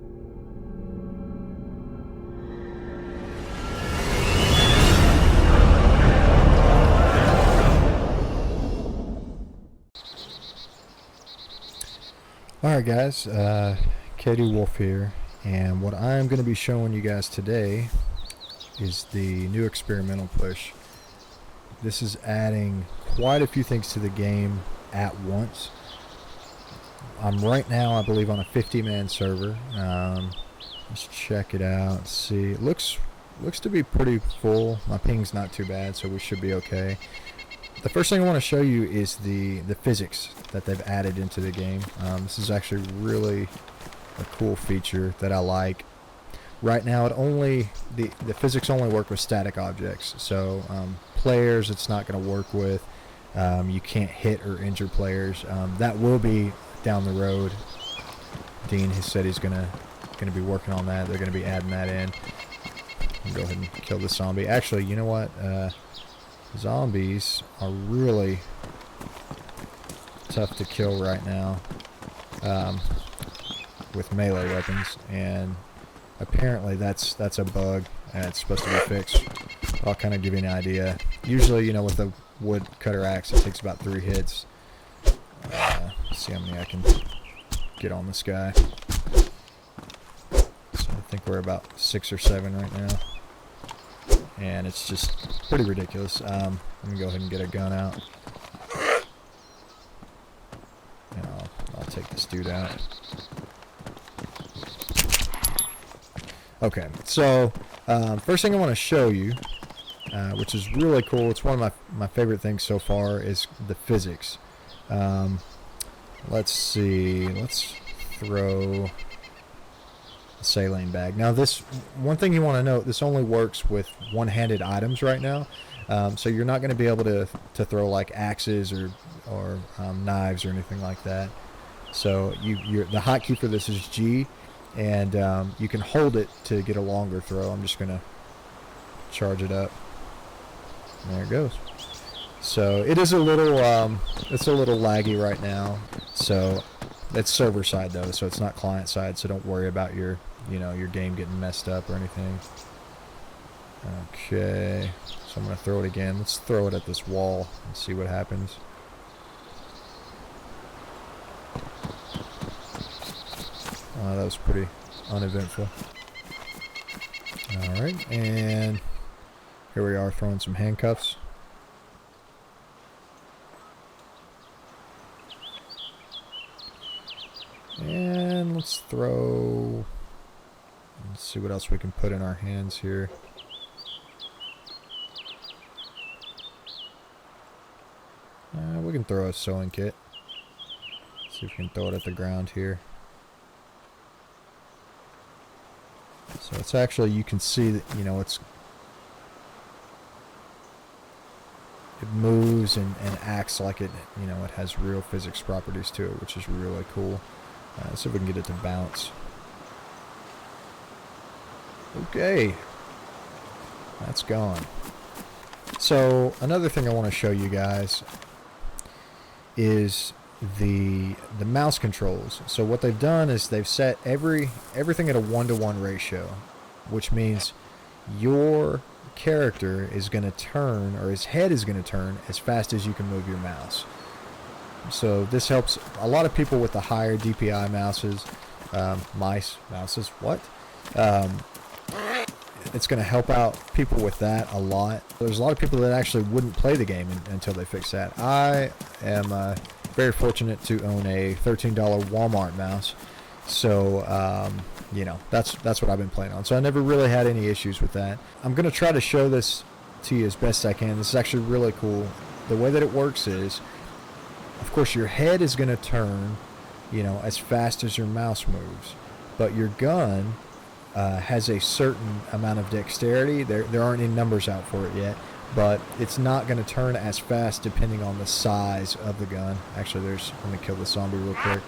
Alright guys, Kdwolf here, and what I'm going to be showing you guys today is the new experimental push. This is adding quite a few things to the game at once. I'm right now, I believe, on a 50-man server. Let's check it out, see. It looks to be pretty full. My ping's not too bad, so we should be okay. The first thing I want to show you is the physics that they've added into the game. This is actually really a cool feature that I like. Right now, the physics only work with static objects. So players, it's not going to work with. You can't hit or injure players. That will be down the road. Dean has said he's gonna be working on that. They're going to be adding that in. Go ahead and kill the zombie. Actually, you know what? Zombies are really tough to kill right now with melee weapons, and apparently that's a bug and it's supposed to be fixed. I'll kind of give you an idea. Usually, you know, with a wood cutter axe, it takes about 3 hits. Let's see how many I can get on this guy. So I think we're about 6 or 7 right now. And it's just pretty ridiculous. Let me go ahead and get a gun out. And I'll take this dude out. Okay, so first thing I want to show you, which is really cool, it's one of my favorite things so far, is the physics. Let's see, let's throw a saline bag. Now this, one thing you want to note, this only works with one-handed items right now. So you're not going to be able to throw like axes or knives or anything like that. So the hotkey for this is G, and you can hold it to get a longer throw. I'm just going to charge it up. And there it goes. So it is a little it's a little laggy right now. So it's server side though, so it's not client side. So don't worry about your game getting messed up or anything. Okay, so I'm gonna throw it again. Let's throw it at this wall and see what happens. That was pretty uneventful. Alright, and here we are throwing some handcuffs. And let's see what else we can put in our hands here. We can throw a sewing kit. See if we can throw it at the ground here. So it's actually, you can see that, you know, it moves and acts like it, you know, it has real physics properties to it, which is really cool. Let's see if we can get it to bounce. Okay, that's gone. So another thing I want to show you guys is the mouse controls. So what they've done is they've set everything at a 1-to-1 ratio, which means your character is going to turn, or his head is going to turn as fast as you can move your mouse. So this helps a lot of people with the higher DPI mouses, mouses, what? It's going to help out people with that a lot. There's a lot of people that actually wouldn't play the game until they fix that. I am very fortunate to own a $13 Walmart mouse, so you know, that's what I've been playing on. So I never really had any issues with that. I'm going to try to show this to you as best I can. This is actually really cool. The way that it works is, of course, your head is going to turn, you know, as fast as your mouse moves, but your gun has a certain amount of dexterity. There aren't any numbers out for it yet, but it's not going to turn as fast depending on the size of the gun. Actually, let me kill the zombie real quick.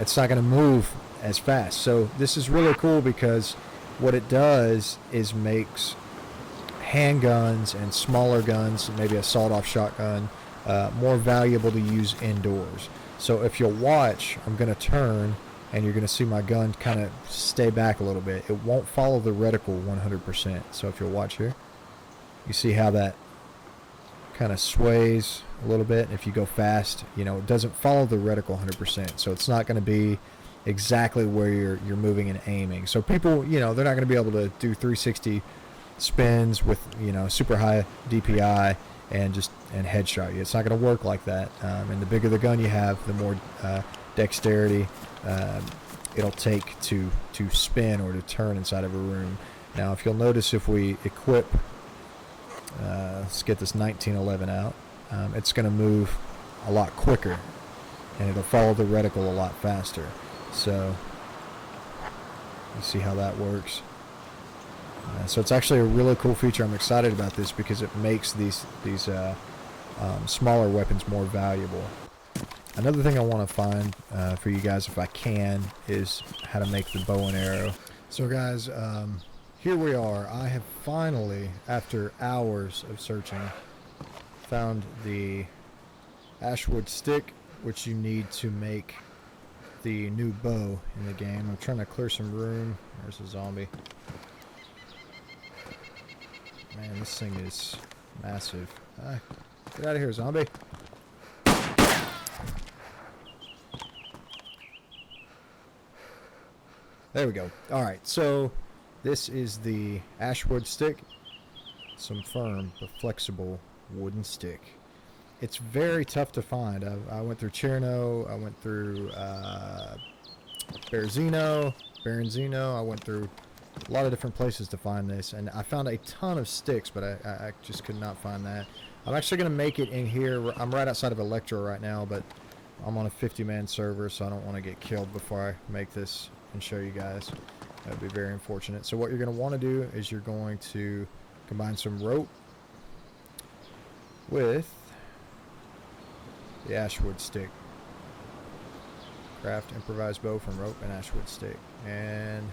It's not going to move as fast. So this is really cool because what it does is makes handguns and smaller guns, maybe a sawed-off shotgun, more valuable to use indoors. So if you'll watch, I'm going to turn and you're going to see my gun kind of stay back a little bit. It won't follow the reticle 100%. So if you'll watch here, you see how that kind of sways a little bit. If you go fast, you know, it doesn't follow the reticle 100%. So it's not going to be exactly where you're moving and aiming. So people, you know, they're not going to be able to do 360 spins with, you know, super high DPI and headshot you. It's not going to work like that. And the bigger the gun you have, the more dexterity it'll take to spin or to turn inside of a room. Now, if you'll notice, if we equip, let's get this 1911 out, it's going to move a lot quicker, and it'll follow the reticle a lot faster. So you see how that works. So it's actually a really cool feature. I'm excited about this because it makes these smaller weapons more valuable. Another thing I want to find for you guys, if I can, is how to make the bow and arrow. So guys, here we are. I have finally, after hours of searching, found the ashwood stick, which you need to make the new bow in the game. I'm trying to clear some room. There's a zombie. Man, this thing is massive. Get out of here, zombie. There we go. Alright, so this is the ashwood stick. Some firm but flexible wooden stick. It's very tough to find. I went through Cherno, I went through Berezino, I went through a lot of different places to find this, and I found a ton of sticks, but I just could not find that. I'm actually going to make it in here. I'm right outside of Electro right now, but I'm on a 50-man server, so I don't want to get killed before I make this and show you guys. That would be very unfortunate. So what you're going to want to do is you're going to combine some rope with the ashwood stick. Craft improvised bow from rope and ashwood stick. And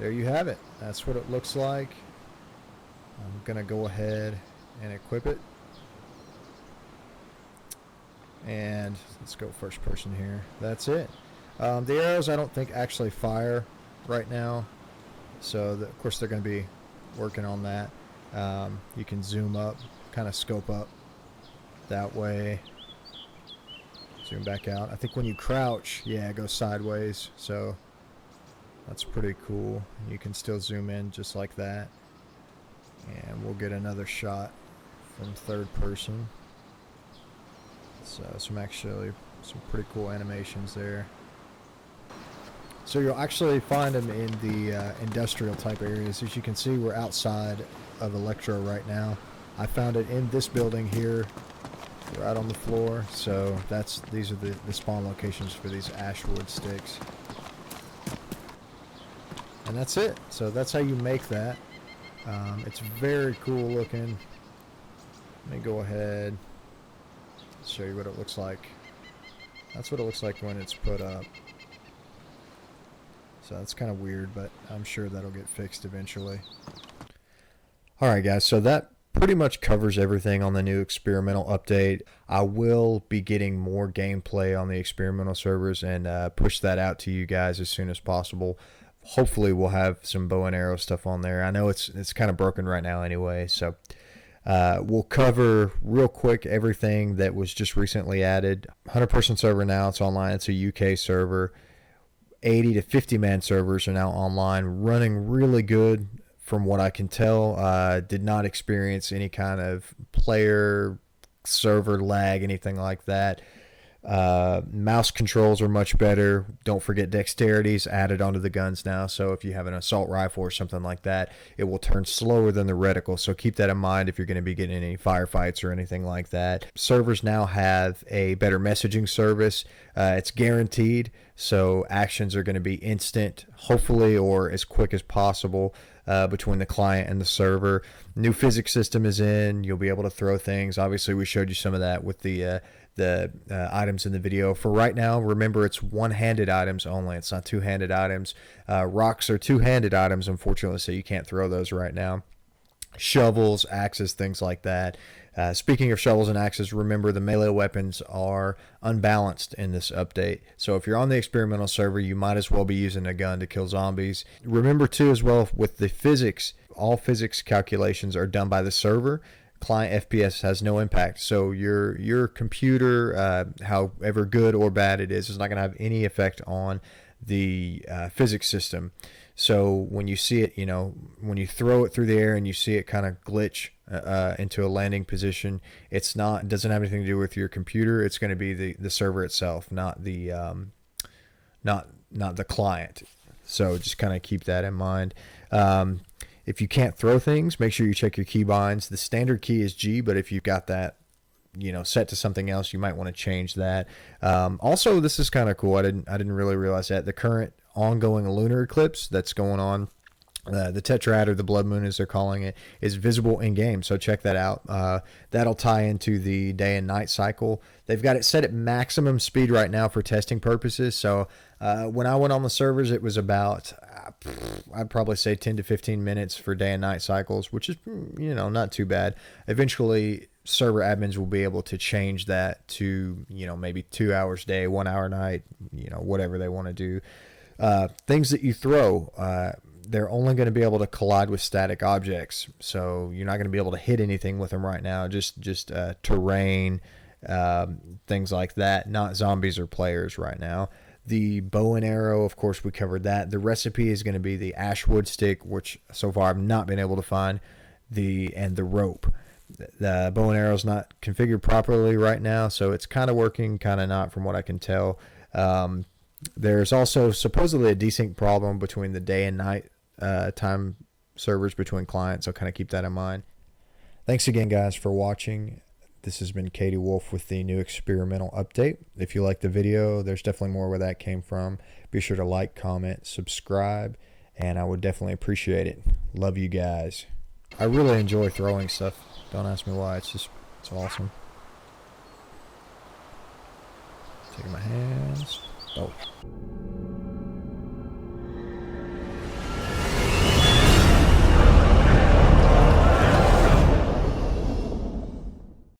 there you have it. That's what it looks like. I'm going to go ahead and equip it. And let's go first person here. That's it. The arrows I don't think actually fire right now. So of course they're going to be working on that. You can zoom up, kind of scope up that way. Zoom back out. I think when you crouch, yeah, it goes sideways. So that's pretty cool. You can still zoom in just like that. And we'll get another shot from third person. So some pretty cool animations there. So you'll actually find them in the industrial type areas. As you can see, we're outside of Electro right now. I found it in this building here, right on the floor. So these are the spawn locations for these ashwood sticks. And that's it. So that's how you make that. It's very cool looking. Let me go ahead, show you what it looks like. That's what it looks like when it's put up. So that's kind of weird, but I'm sure that'll get fixed eventually. Alright guys, so that pretty much covers everything on the new experimental update. I will be getting more gameplay on the experimental servers and push that out to you guys as soon as possible. Hopefully we'll have some bow and arrow stuff on there. I know it's kind of broken right now anyway, so we'll cover real quick everything that was just recently added. 100-person server now, it's online. It's a UK server. 80 to 50-man servers are now online, running really good from what I can tell. Did not experience any kind of player server lag, anything like that. Mouse controls are much better. Don't forget dexterity's added onto the guns now, so if you have an assault rifle or something like that, it will turn slower than the reticle, so keep that in mind if you're going to be getting any firefights or anything like that. Servers now have a better messaging service. It's guaranteed, so actions are going to be instant, hopefully, or as quick as possible between the client and the server. New physics system is in. You'll be able to throw things. Obviously, we showed you some of that with the items in the video. For right now, remember, it's one-handed items only. It's not two-handed items. Rocks are two-handed items, unfortunately, so you can't throw those right now. Shovels, axes, things like that. Speaking of shovels and axes, remember the melee weapons are unbalanced in this update. So if you're on the experimental server, you might as well be using a gun to kill zombies. Remember too, as well, with the physics, all physics calculations are done by the server. Client FPS has no impact. So your computer, however good or bad it is not going to have any effect on the physics system. So when you see it, when you throw it through the air and you see it kind of glitch into a landing position, it doesn't have anything to do with your computer. It's going to be the server itself, not the client. So just kind of keep that in mind. If you can't throw things, make sure you check your keybinds. The standard key is G, but if you've got that set to something else, you might want to change that. Also, this is kind of cool. I didn't really realize that the current ongoing lunar eclipse that's going on, the tetrad, or the blood moon as they're calling it, is visible in game. So check that out. That'll tie into the day and night cycle. They've got it set at maximum speed right now for testing purposes. So when I went on the servers, it was about I'd probably say 10 to 15 minutes for day and night cycles, which is not too bad. Eventually server admins will be able to change that to maybe 2 hours day, 1 hour night, whatever they want to do. Things that you throw, they're only going to be able to collide with static objects, so you're not going to be able to hit anything with them right now. Just terrain, things like that, not zombies or players right now. The bow and arrow, of course, we covered that. The recipe is going to be the ashwood stick, which so far I've not been able to find, and the rope. The bow and arrow is not configured properly right now, so it's kind of working, kind of not, from what I can tell. There's also supposedly a desync problem between the day and night time servers between clients, so kind of keep that in mind. Thanks again, guys, for watching. This has been Kdwolf with the new experimental update. If you like the video, there's definitely more where that came from. Be sure to like, comment, subscribe, and I would definitely appreciate it. Love you guys. I really enjoy throwing stuff. Don't ask me why. It's awesome. Taking my hands. Oh.